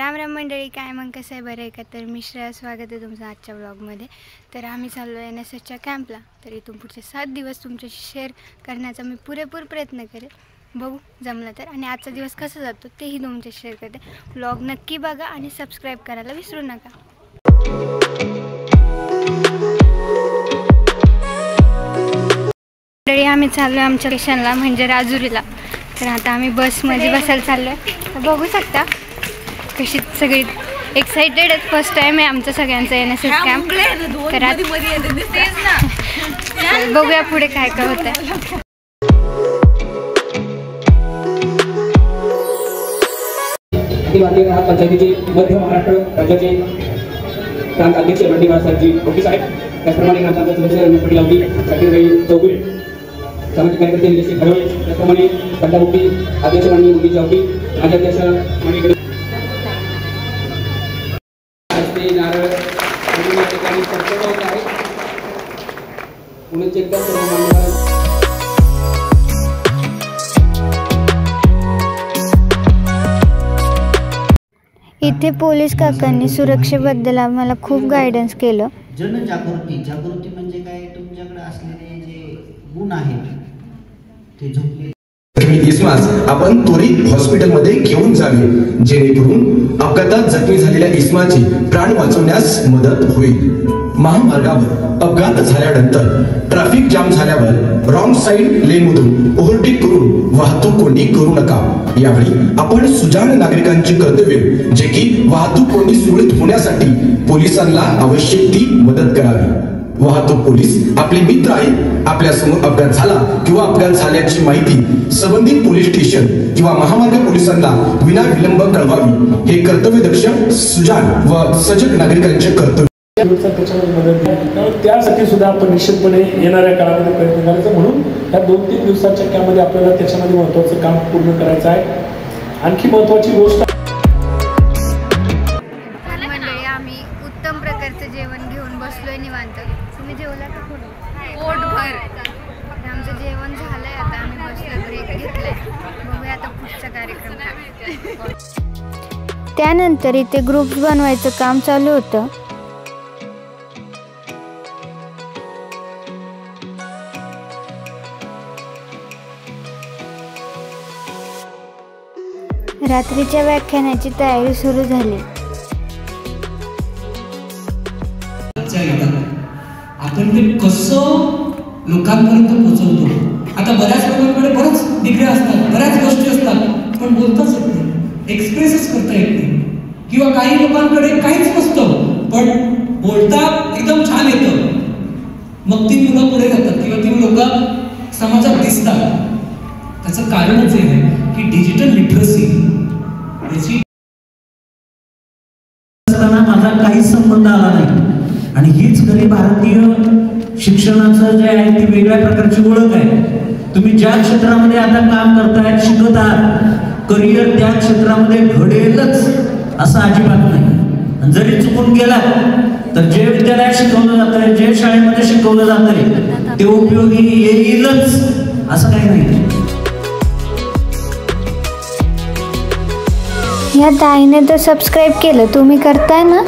राम राम मंडळी, काय मग कसं आहे, बरं आहे का? तर मी श्रेया, स्वागत आहे तुमचं आजच्या ब्लॉगमध्ये. तर आम्ही चाललो आहे NSSच्या कॅम्पला. तर इथून पुढचे 7 दिवस तुमच्याशी शेअर करण्याचा मी पुरेपूर प्रयत्न करेन. बघू जमलं तर. आणि आजचा दिवस कसा जातो तेही तुमच्याशी शेअर करते. ब्लॉग नक्की बघा आणि सबस्क्राईब करायला विसरू नका. मंडळी, आम्ही चाललो आहे आमच्या स्टेशनला, म्हणजे राजुरीला. तर आता आम्ही बसमध्ये बसायला चाललो आहे. तर बघू शकता कशी सगळी एक्साइटेड आहेत. फर्स्ट टाइम आहे आमचं सगळ्यांचं NSS कॅम्प. तर बघूया पुढे काय काय होतं आहे. अखिल भारतीय ग्राहक पंचायतीचे मध्य महाराष्ट्र राज्याचे प्रांत अध्यक्ष बंडी साहेबजी ओके साहेब, त्याचप्रमाणे ग्रामपंचायत सदस्य रमेश पाटील आवडी, साकीरभाई चौगुले, सामाजिक कार्यकर्ते निलेश घडवळे, त्याचप्रमाणे पंडामुक्ती अध्यक्ष मंडळी मुलीची आवडी, माझे अध्यक्ष मंडळी नारळ या ठिकाणी चर्चा होत आहे. पुण्याचे एकदा सर्व मान्यवर इथे पोलीस काकांनी सुरक्षेबद्दल आम्हाला खूप गायडन्स केलं. जागृती म्हणजे काय, तुमच्याकडे असलेले जे गुण आहेत ते झोपले इस्मास आपण त्वरित हॉस्पिटलमध्ये घेऊन जावे, जेणेकरून अपघातात जखमी झालेल्या इस्माची प्राण वाचवण्यास मदत होईल. महामार्गावर अपघात झाल्यानंतर ट्रॅफिक जाम झाल्यावर रॉंग साइड लेनमधून ओव्हरटेक करून वाहतूक कोंडी करू नका. यावेळी आपण सुजाण नागरिकांचे कर्तव्य, जे की वाहतूक कोंडी सुरळीत होण्यासाठी पोलिसांना आवश्यक ती मदत करावी. वाहतूक पोलीस आपले मित्र आहेत. आपल्या समोर अपघात झाला किंवा अपघात झाल्याची माहिती संबंधित पोलीस स्टेशन किंवा महामार्ग पोलिसांना विना विलंब कळवावी. हे कर्तव्यदक्ष, सुजाण व सजग नागरिकांचे कर्तव्य. त्यासाठी सुद्धा आपण निश्चितपणे येणाऱ्या काळामध्ये प्रयत्न करायचा. म्हणून या 2-3 दिवसाच्या कॅम्पमध्ये आपल्याला त्याच्यामध्ये महत्त्वाचं काम पूर्ण करायचं आहे. आणखी महत्त्वाची गोष्ट, मंडळी आम्ही उत्तम प्रकारचं जेवण घेऊन बसलोय निवांत. तुम्ही जेवला का? पोटभर. आमचं जेवण झालंय, आता आम्ही बसलो, ब्रेक घेतलाय. बघूया आता पुढचा कार्यक्रम काय. त्यानंतर इथे ग्रुप्स बनवायचं काम चालू होतं. रात्रीच्या व्याख्यानाची तयारी सुरू झाली. आपण ते कसं लोकांपर्यंत पोहोचवतो. आता बऱ्याच लोकांकडे बऱ्याच डिग्री असतात, बऱ्याच गोष्टी असतात, पण बोलताच येत नाही, एक्सप्रेसच करता येत नाही. किंवा काही लोकांकडे काहीच नसतं, पण बोलता एकदम छान येतं. मग ती मुलं पुढे जातात किंवा ती लोक समाजात दिसतात. त्याचं कारणच हे आहे की डिजिटल लिटरसी याची माझा काहीच संबंध आला नाही. आणि हीच खरी भारतीय शिक्षणाचं जे आहे ती वेगळ्या प्रकारची ओळख आहे. तुम्ही ज्या क्षेत्रामध्ये आता काम करताय, शिकत आहात, करिअर त्या क्षेत्रामध्ये घडेलच असं अजिबात नाही. जरी चुकून गेला तर जे विद्यालयात शिकवलं जातंय, जे शाळेमध्ये शिकवलं जातंय ते उपयोगी येईलच असं काही नाही. या ताईने तर सबस्क्राईब केलं, तुम्ही करताय ना?